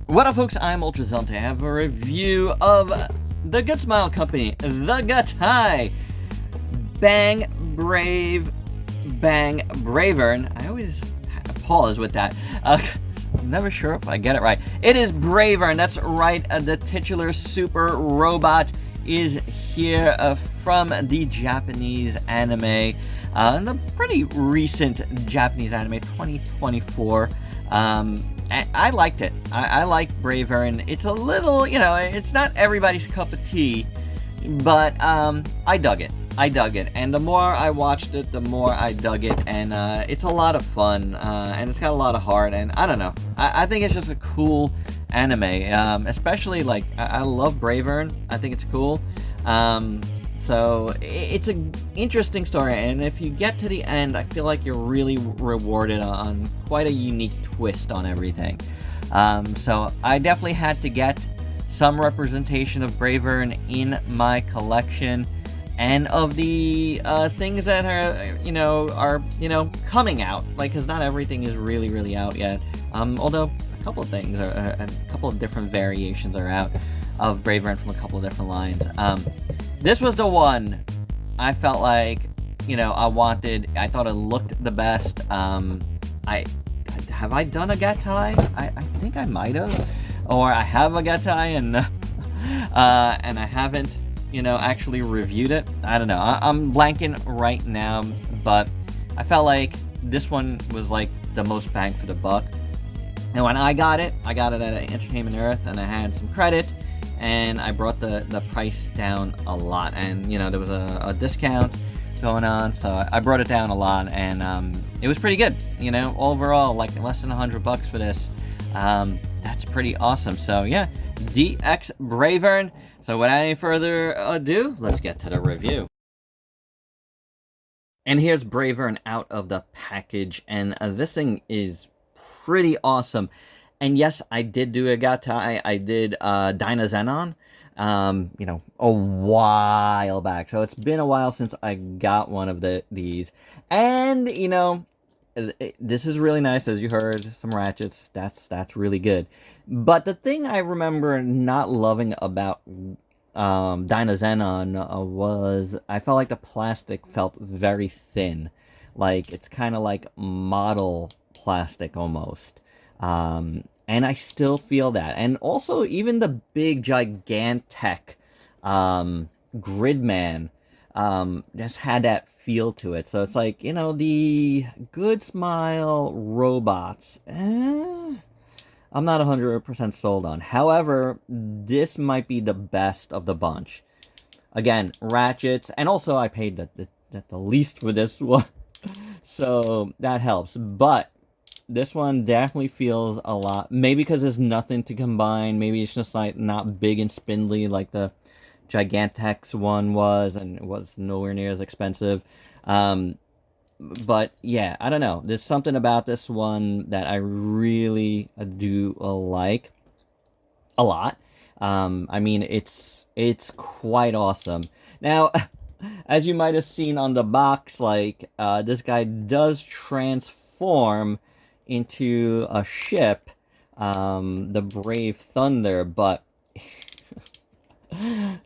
What up, folks? I'm ultrazillatoys. I have a review of the Goodsmile company, the GATTAI Bang Brave Bang Bravern. I always pause with that. I'm never sure if I get it right. It is Bravern. That's right. The titular super robot is here from the Japanese anime. The pretty recent Japanese anime, 2024. I liked it. I like Bravern. It's a little, it's not everybody's cup of tea, but I dug it. And the more I watched it, the more I dug it, and it's a lot of fun, and it's got a lot of heart, and I don't know. I think it's just a cool anime, especially, I love Bravern. I think it's cool. So it's an interesting story, and if you get to the end, I feel like you're really rewarded on quite a unique twist on everything. So I definitely had to get some representation of Bravern in my collection, and of the things that are coming out, because not everything is really out yet. Although a couple of things, a couple of different variations are out of Bravern from a couple of different lines. This was the one I felt like, I wanted. I thought it looked the best. Have I done a GATTAI? I think I might have. Or I have a GATTAI and I haven't, actually reviewed it. I don't know. I'm blanking right now, but I felt like this one was like the most bang for the buck. And when I got it at Entertainment Earth, and I had some credit, and I brought the price down a lot, and there was a discount going on, so I brought it down a lot, and it was pretty good. Overall, like less than $100 for this. That's pretty awesome. So yeah, DX Bravern. So without any further ado, let's get to the review. And here's Bravern out of the package, and this thing is pretty awesome. And yes, I did do a GATTAI. I did Dynazenon, a while back. So it's been a while since I got one of these. And, this is really nice, as you heard, some ratchets. That's really good. But the thing I remember not loving about Dynazenon was I felt like the plastic felt very thin. Like, it's kind of like model plastic almost. And I still feel that. And also, even the big, gigantic Gridman just had that feel to it. So it's like, the Goodsmile robots, I'm not 100% sold on. However, this might be the best of the bunch. Again, ratchets, and also I paid the least for this one. So that helps. But this one definitely feels a lot, maybe because there's nothing to combine. Maybe it's just like not big and spindly like the Gigantex one was, and it was nowhere near as expensive. But yeah, I don't know. There's something about this one that I really do like a lot. I mean, it's quite awesome. Now, as you might have seen on the box, this guy does transform into a ship, the Brave Thunder, but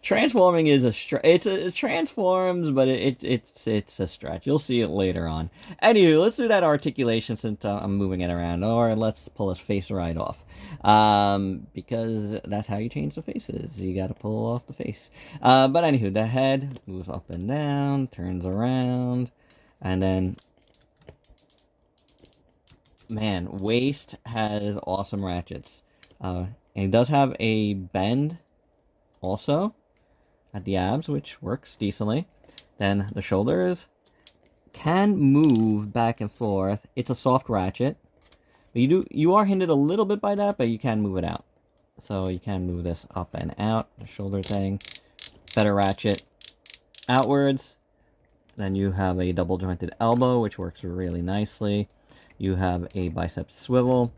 transforming is it transforms, but it's a stretch. You'll see it later on. Anyway, let's do that articulation since I'm moving it around, or let's pull his face right off, because that's how you change the faces. You got to pull off the face. But anywho, the head moves up and down, turns around, and then, man, waist has awesome ratchets. And it does have a bend also at the abs, which works decently. Then the shoulders can move back and forth. It's a soft ratchet, but you are hindered a little bit by that, but you can move it out. So you can move this up and out, the shoulder thing. Better ratchet outwards. Then you have a double jointed elbow, which works really nicely. You have a bicep swivel.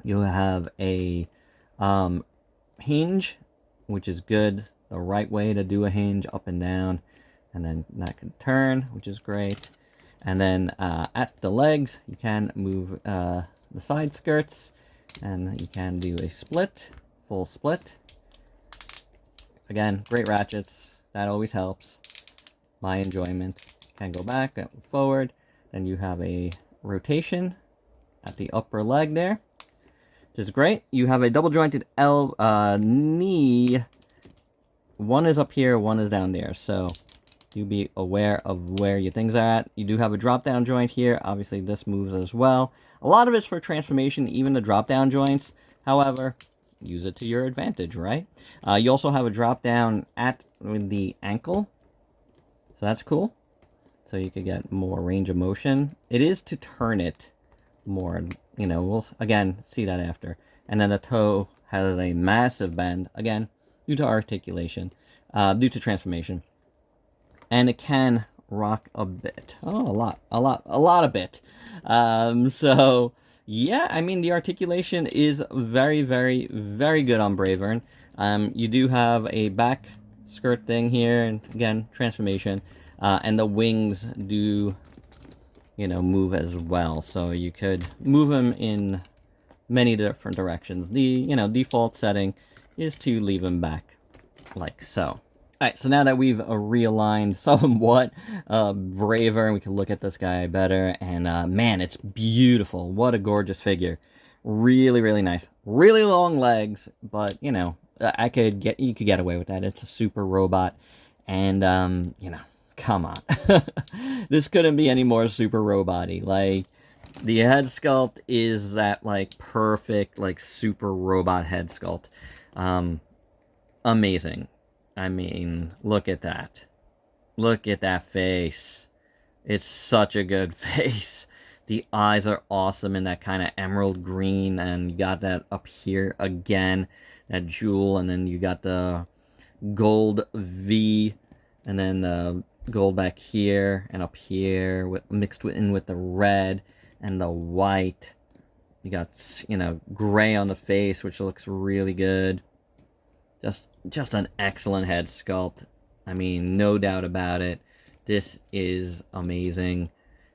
You have a hinge, which is good. The right way to do a hinge, up and down. And then that can turn, which is great. And then at the legs, you can move the side skirts. And you can do a split, full split. Again, great ratchets. That always helps. My enjoyment. Can go back, go forward. Then you have a rotation at the upper leg there, which is great. You have a double jointed knee. One is up here, one is down there. So do be aware of where your things are at. You do have a drop down joint here. Obviously this moves as well. A lot of it's for transformation, even the drop down joints. However, use it to your advantage, right? You also have a drop down at the ankle. So that's cool. So you could get more range of motion. It is to turn it more, you know, we'll again see that after. And then the toe has a massive bend, again, due to articulation, due to transformation. And it can rock a bit. Oh, a lot of bit. So yeah, I mean, the articulation is very, very, very good on Bravern. You do have a back skirt thing here, and again, transformation. And the wings do, you know, move as well. So you could move them in many different directions. The, you know, default setting is to leave them back like so. Alright, so now that we've realigned somewhat Bravern, we can look at this guy better, and man, it's beautiful. What a gorgeous figure. Really, really nice. Really long legs, but, you know, you could get away with that. It's a super robot, and, you know, come on. This couldn't be any more super robot-y. Like, the head sculpt is that, like, perfect, like, super robot head sculpt. Amazing. I mean, look at that. Look at that face. It's such a good face. The eyes are awesome in that kind of emerald green, and you got that up here again, that jewel, and then you got the gold V, and then the gold back here and up here, mixed in with the red and the white. You got, you know, gray on the face, which looks really good. Just an excellent head sculpt. I mean, no doubt about it. This is amazing.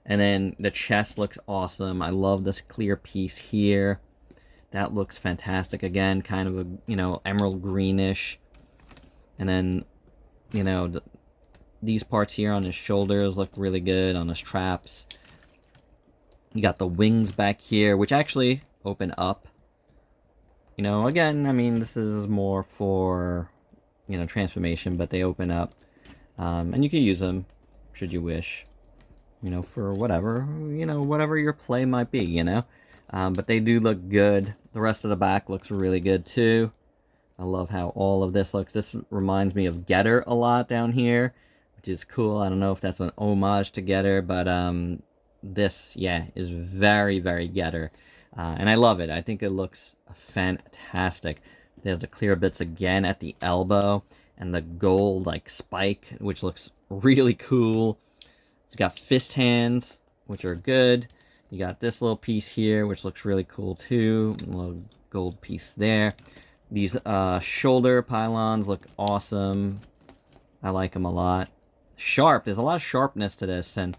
And then the chest looks awesome. I love this clear piece here. That looks fantastic. Again, kind of a, you know, emerald greenish. And then, you know, these parts here on his shoulders look really good, on his traps. You got the wings back here, which actually open up. You know, again, I mean, this is more for, you know, transformation, but they open up. And you can use them, should you wish, you know, for whatever, you know, whatever your play might be, you know. But they do look good. The rest of the back looks really good, too. I love how all of this looks. This reminds me of GATTAI a lot down here, which is cool. I don't know if that's an homage to GATTAI, but this, yeah, is very, very GATTAI. And I love it. I think it looks fantastic. There's the clear bits again at the elbow, and the gold, like, spike, which looks really cool. It's got fist hands, which are good. You got this little piece here, which looks really cool, too. A little gold piece there. These shoulder pylons look awesome. I like them a lot. Sharp. There's a lot of sharpness to this, and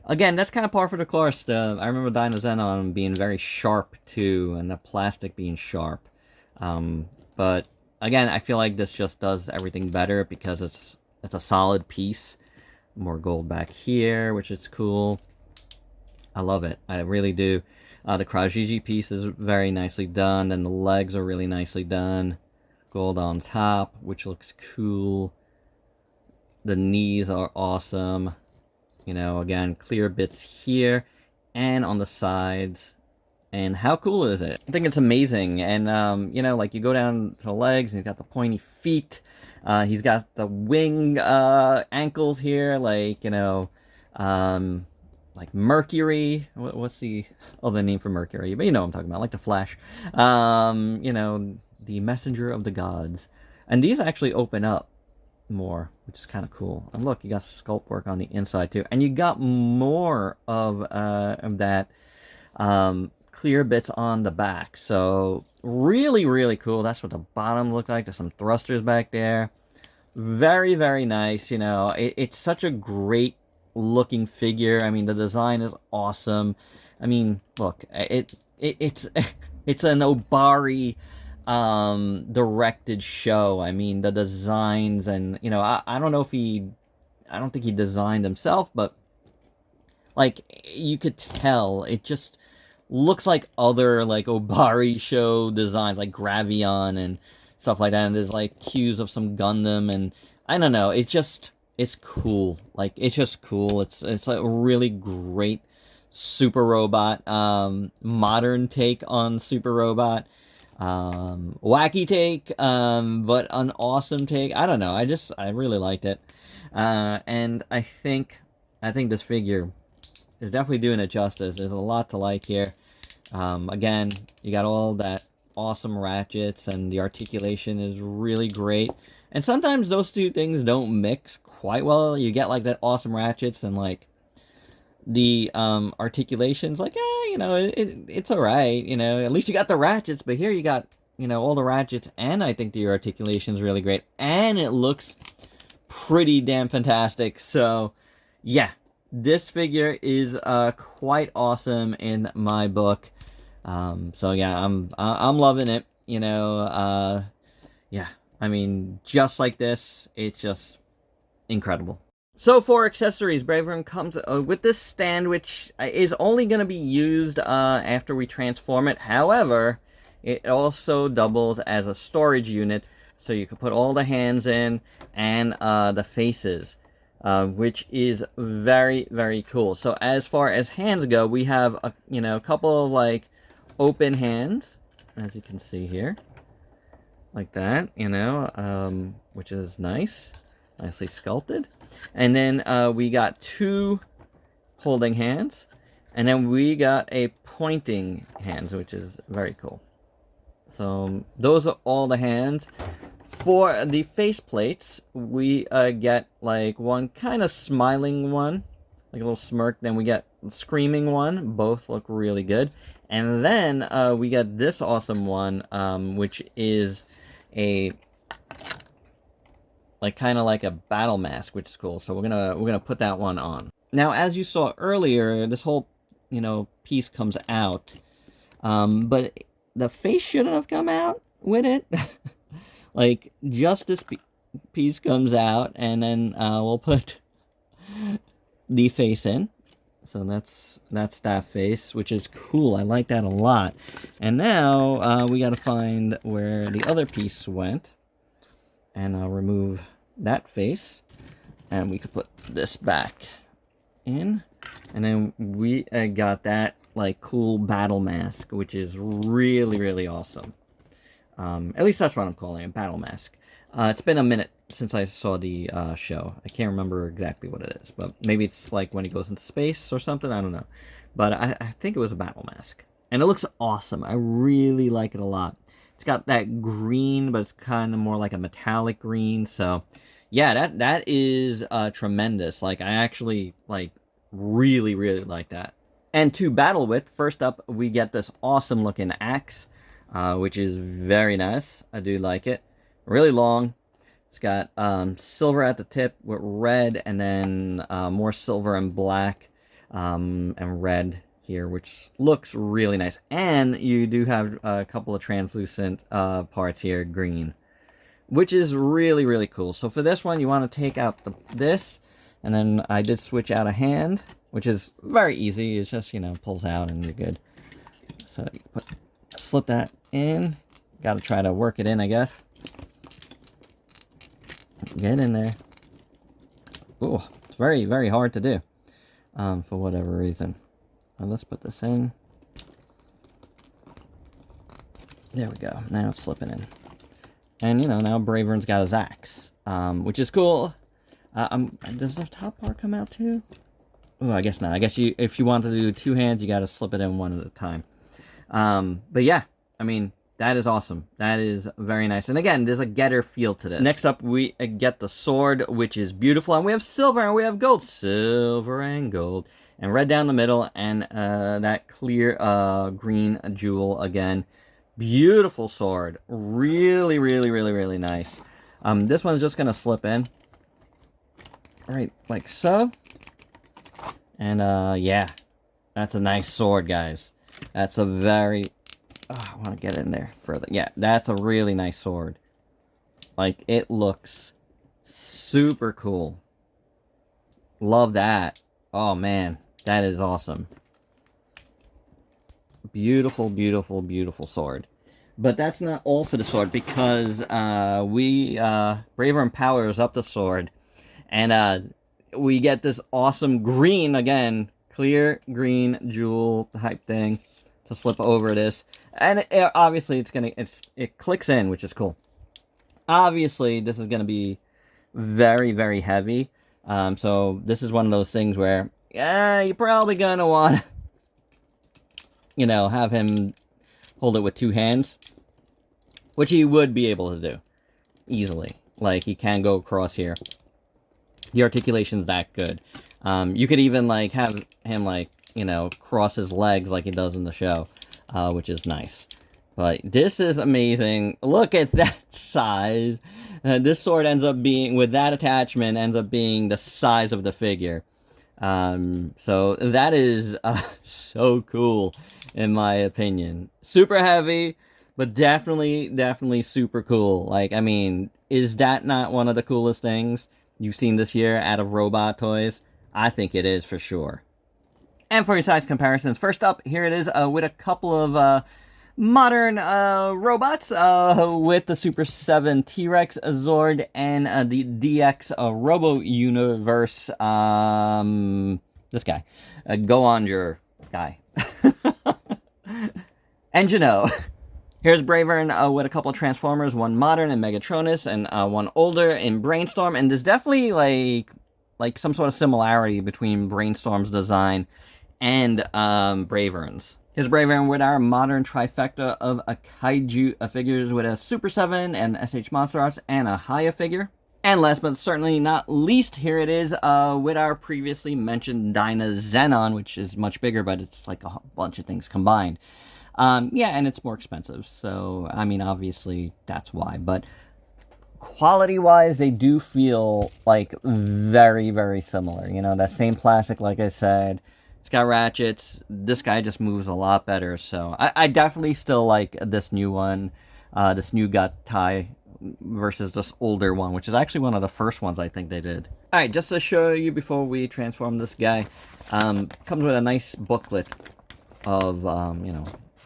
again, that's kind of par for the course. I remember Dinozenon being very sharp, too, and the plastic being sharp. But, again, I feel like this just does everything better because it's a solid piece. More gold back here, which is cool. I love it. I really do. The Krajiji piece is very nicely done, and the legs are really nicely done. Gold on top, which looks cool. The knees are awesome. You know, again, clear bits here and on the sides. And how cool is it? I think it's amazing. And, you know, like, you go down to the legs, and he's got the pointy feet. He's got the wing ankles here, like, you know, like Mercury. What's the other name for Mercury? But you know what I'm talking about, like the Flash. You know, the messenger of the gods. And these actually open up more, which is kind of cool. And look, you got sculpt work on the inside too, and you got more of that clear bits on the back. So really, really cool. That's what the bottom looked like. There's some thrusters back there. Very, very nice. You know, it's such a great looking figure. I mean, the design is awesome. I mean, look, it's It's an Obari directed show. I mean, the designs and, you know, I don't know if I don't think he designed himself, but like you could tell it just looks like other like Obari show designs, like Gravion and stuff like that. And there's like cues of some Gundam, and I don't know. It's cool. Like it's just cool. It's a really great Super Robot, modern take on Super Robot, wacky take, but an awesome take. I don't know. I really liked it, and I think this figure is definitely doing it justice. There's a lot to like here. Again, you got all that awesome ratchets, and the articulation is really great. And sometimes those two things don't mix quite well. You get like that awesome ratchets and like the articulation's like, you know, it's all right. You know, at least you got the ratchets. But here you got, you know, all the ratchets, and I think the articulation's really great, and it looks pretty damn fantastic. So, yeah. This figure is quite awesome in my book. So yeah, I'm loving it. You know, yeah. I mean, just like this, it's just incredible. So for accessories, Bravern comes with this stand, which is only going to be used after we transform it. However, it also doubles as a storage unit, so you can put all the hands in and the faces. Which is very, very cool. So as far as hands go, we have a couple of like open hands, as you can see here, like that, which is nice, nicely sculpted. And then we got two holding hands, and then we got a pointing hands, which is very cool. So those are all the hands. For the face plates, we get like one kind of smiling one, like a little smirk. Then we get screaming one. Both look really good. And then we get this awesome one, which is a like kind of like a battle mask, which is cool. So we're gonna put that one on. Now, as you saw earlier, this whole piece comes out, but the face shouldn't have come out with it. Like, just this piece comes out, and then we'll put the face in. So that's that face, which is cool. I like that a lot. And now we got to find where the other piece went. And I'll remove that face. And we could put this back in. And then we got that, like, cool battle mask, which is really, really awesome. At least that's what I'm calling it, battle mask. It's been a minute since I saw the show. I can't remember exactly what it is, but maybe it's like when he goes into space or something. I don't know. But I think it was a battle mask. And it looks awesome. I really like it a lot. It's got that green, but it's kind of more like a metallic green. So, yeah, that is tremendous. Like, I actually, like, really, really like that. And to battle with, first up, we get this awesome looking axe. Which is very nice. I do like it. Really long. It's got silver at the tip with red, and then more silver and black and red here, which looks really nice. And you do have a couple of translucent parts here, green, which is really, really cool. So for this one, you want to take out this, and then I did switch out a hand, which is very easy. It's just, pulls out and you're good. So you slip that in. Got to try to work it in, I guess. Get in there. Oh, it's very, very hard to do for whatever reason. Let's put this in. There we go. Now it's slipping in. And, now Bravern's got his axe, which is cool. Does the top part come out too? Oh, I guess not. I guess if you want to do two hands, you got to slip it in one at a time. But yeah, I mean, that is awesome. That is very nice. And again, there's a getter feel to this. Next up, we get the sword, which is beautiful. And we have silver and we have gold. Silver and gold. And red down the middle. And that clear green jewel again. Beautiful sword. Really, really, really, really nice. This one's just going to slip in. Right, like so. And yeah, that's a nice sword, guys. That's a very Oh, I want to get in there further. Yeah, that's a really nice sword. Like, it looks super cool. Love that. Oh, man. That is awesome. Beautiful, beautiful, beautiful sword. But that's not all for the sword, because Bravern powers up the sword, and we get this awesome green, again, clear green jewel type thing to slip over this. And obviously it clicks in, which is cool. Obviously, this is going to be very, very heavy. So this is one of those things where, you're probably going to want to, have him hold it with two hands, which he would be able to do easily. Like, he can go across here. The articulation's that good. You could even, like, have him, like, cross his legs like he does in the show, which is nice. But this is amazing. Look at that size. This sword ends up being, with that attachment, ends up being the size of the figure. So that is so cool, in my opinion. Super heavy, but definitely super cool. Like, I mean, is that not one of the coolest things you've seen this year out of robot toys? I think it is, for sure. And for your size comparisons, first up, here it is with a couple of modern robots, with the Super 7 T-Rex Zord and the DX Robo Universe. This guy. Go on your guy. And here's Bravern with a couple of Transformers, one modern in Megatronus, and one older in Brainstorm. And there's definitely like some sort of similarity between Brainstorm's design and Bravern's. Here's Bravern with our modern trifecta of a kaiju figures with a Super 7 and SH Monster Arts and a Haya figure. And last but certainly not least, here it is with our previously mentioned Dyna Xenon, which is much bigger, but it's like a bunch of things combined. Yeah, and it's more expensive, so, I mean, obviously, that's why. But quality-wise, they do feel, like, very, very similar. That same plastic, like I said. It's got ratchets. This guy just moves a lot better, so I definitely still like this new one, this new GATTAI versus this older one, which is actually one of the first ones I think they did. Alright, just to show you before we transform this guy, comes with a nice booklet of,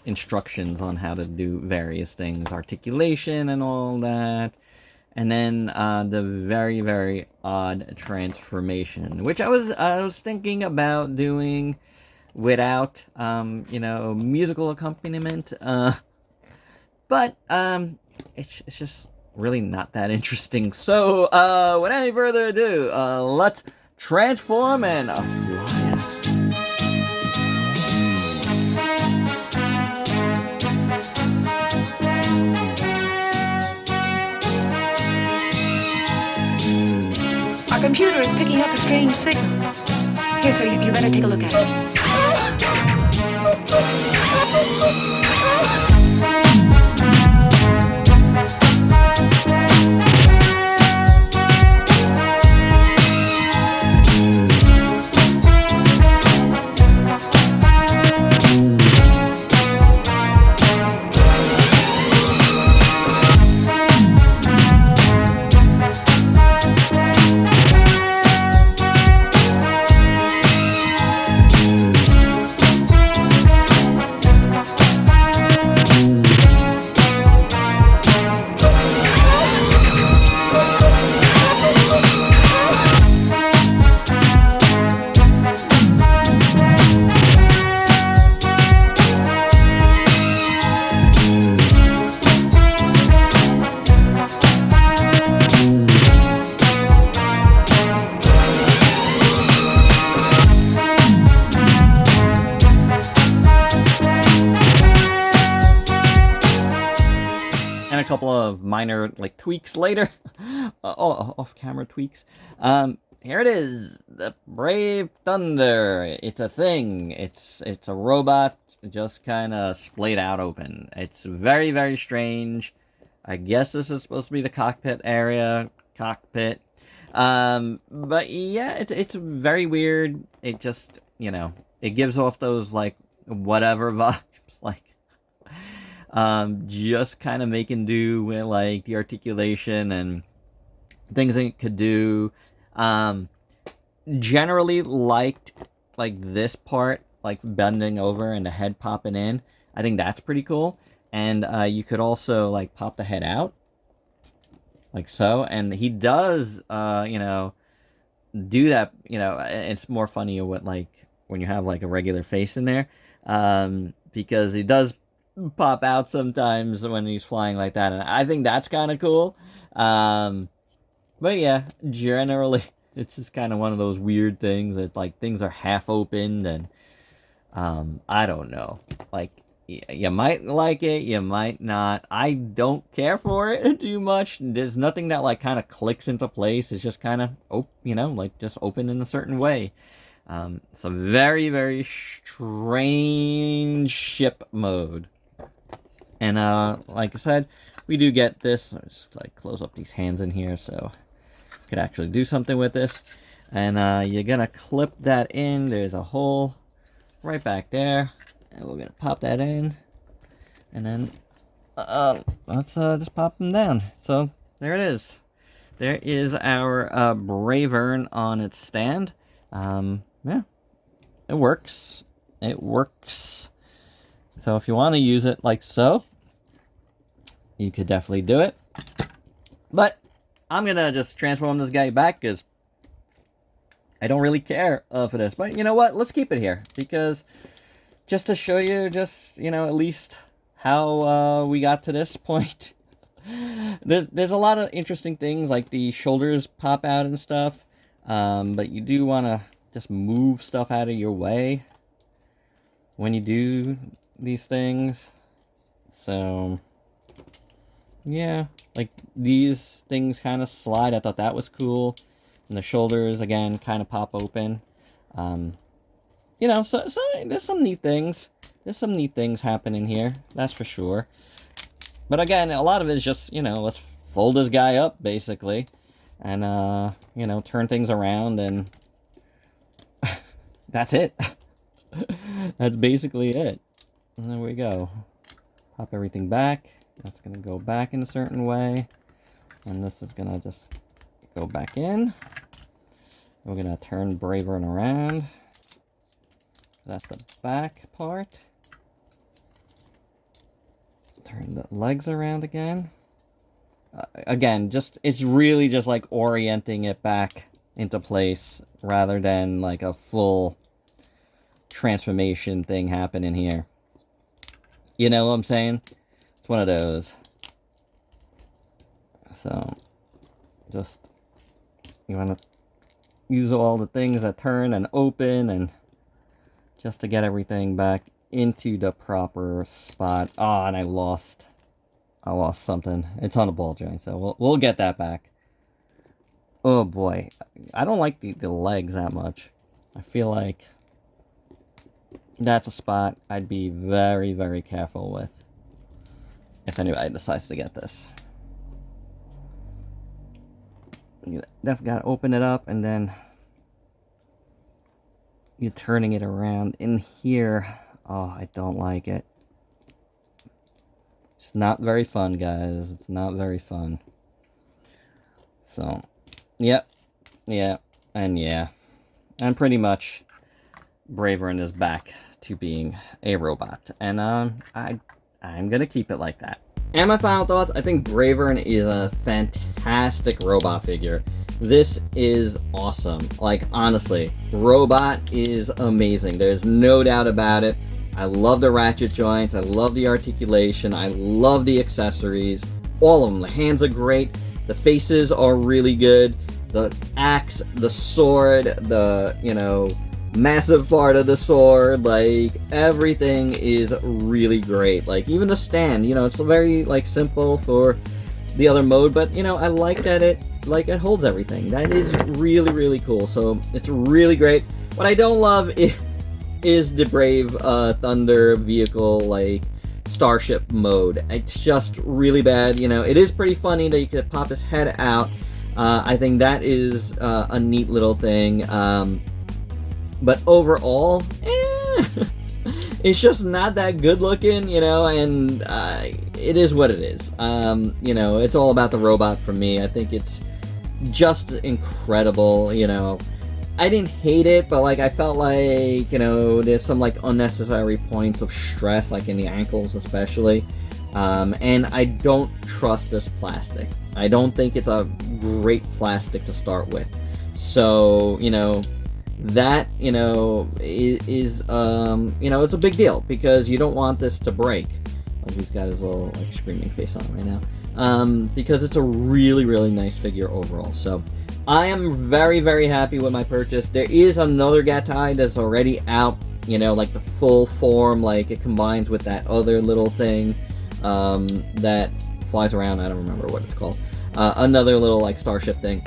instructions on how to do various things, articulation and all that. And then the very, very odd transformation, which I was thinking about doing without, musical accompaniment. But it's just really not that interesting. So, without any further ado, let's transform and fly out. Our computer is picking up a strange signal. Here, sir, you better take a look at And a couple of minor, like, tweaks later. Off-camera tweaks. Here it is. The Brave Thunder. It's a thing. It's a robot just kind of splayed out open. It's very, very strange. I guess this is supposed to be the cockpit area. Cockpit. But yeah, it's very weird. It just, it gives off those, like, whatever vibes. Like, just kind of making do with like the articulation and things it could do. Generally liked like this part, like bending over and the head popping in. I think that's pretty cool. And you could also like pop the head out like so, and he does you know, do that. You know, it's more funny with like when you have like a regular face in there, because he does pop out sometimes when he's flying like that, and I think that's kind of cool. But yeah, generally it's just kind of one of those weird things that like things are half opened, and I don't know, like you might like it, you might not. I don't care for it too much. There's nothing that like kind of clicks into place. It's just kind of, you know, like just open in a certain way. It's a very, very strange ship mode. And like I said, we do get this. Let's like close up these hands in here so I could actually do something with this. And you're gonna clip that in. There's a hole right back there. And we're gonna pop that in, and then let's just pop them down. So there it is. There is our Bravern on its stand. Yeah, it works. It works. So if you want to use it like so, you could definitely do it. But I'm gonna just transform this guy back because I don't really care for this. But you know what? Let's keep it here because, just to show you, just, you know, at least how we got to this point. There's a lot of interesting things, like the shoulders pop out and stuff. But you do want to just move stuff out of your way when you do these things. So, yeah, like these things kind of slide. I thought that was cool. And the shoulders, again, kind of pop open. You know, so there's some neat things. There's some neat things happening here, that's for sure. But again, a lot of it is just, you know, let's fold this guy up, basically. And, you know, turn things around, and that's it. That's basically it. And there we go. Pop everything back. That's going to go back in a certain way. And this is going to just go back in. We're going to turn Bravern around. That's the back part. Turn the legs around again. Again, just it's really just like orienting it back into place rather than like a full transformation thing happening here. You know what I'm saying? It's one of those. So, just you want to use all the things that turn and open, and just to get everything back into the proper spot. Oh, and I lost something. It's on the ball joint, so we'll get that back. Oh boy, I don't like the legs that much. I feel like that's a spot I'd be very, very careful with if anybody decides to get this. You definitely gotta open it up, and then you're turning it around in here. Oh, I don't like it. It's not very fun, guys. It's not very fun. So, yep, yeah, and yeah. And pretty much Bravern is back to being a robot. And I'm gonna keep it like that. And my final thoughts, I think Bravern is a fantastic robot figure. This is awesome. Like, honestly, robot is amazing. There's no doubt about it. I love the ratchet joints. I love the articulation. I love the accessories. All of them. The hands are great. The faces are really good. The axe, the sword, the, you know, massive part of the sword, like, everything is really great. Like, even the stand, you know, it's very, like, simple for the other mode, but, you know, I like that it holds everything. That is really, really cool. So, it's really great. What I don't love is the Brave Thunder vehicle, like, starship mode. It's just really bad. You know, it is pretty funny that you could pop his head out. I think that is a neat little thing. But overall, it's just not that good looking, you know, and it is what it is. You know, it's all about the robot for me. I think it's just incredible, you know. I didn't hate it, but like I felt like, you know, there's some like unnecessary points of stress, like in the ankles especially. And I don't trust this plastic. I don't think it's a great plastic to start with. So, you know, that, you know, is you know, it's a big deal because you don't want this to break. Like he's got his little like screaming face on right now. Because it's a really, really nice figure overall. So I am very, very happy with my purchase. There is another GATTAI that's already out, you know, like the full form, like it combines with that other little thing that flies around. I don't remember what it's called. Another little like starship thing.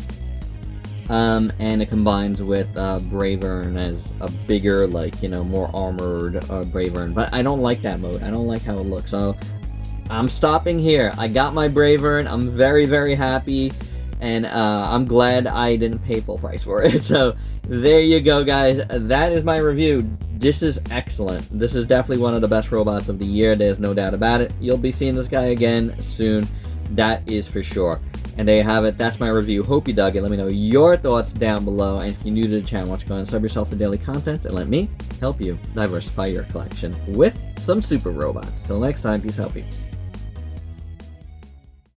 And it combines with Bravern as a bigger, like, you know, more armored Bravern. But I don't like that mode. I don't like how it looks. So I'm stopping here. I got my Bravern. I'm very, very happy. And I'm glad I didn't pay full price for it. So there you go, guys. That is my review. This is excellent. This is definitely one of the best robots of the year. There's no doubt about it. You'll be seeing this guy again soon. That is for sure. And there you have it. That's my review. Hope you dug it. Let me know your thoughts down below. And if you're new to the channel, why don't you go and sub yourself for daily content and let me help you diversify your collection with some super robots. Till next time, peace out, peeps.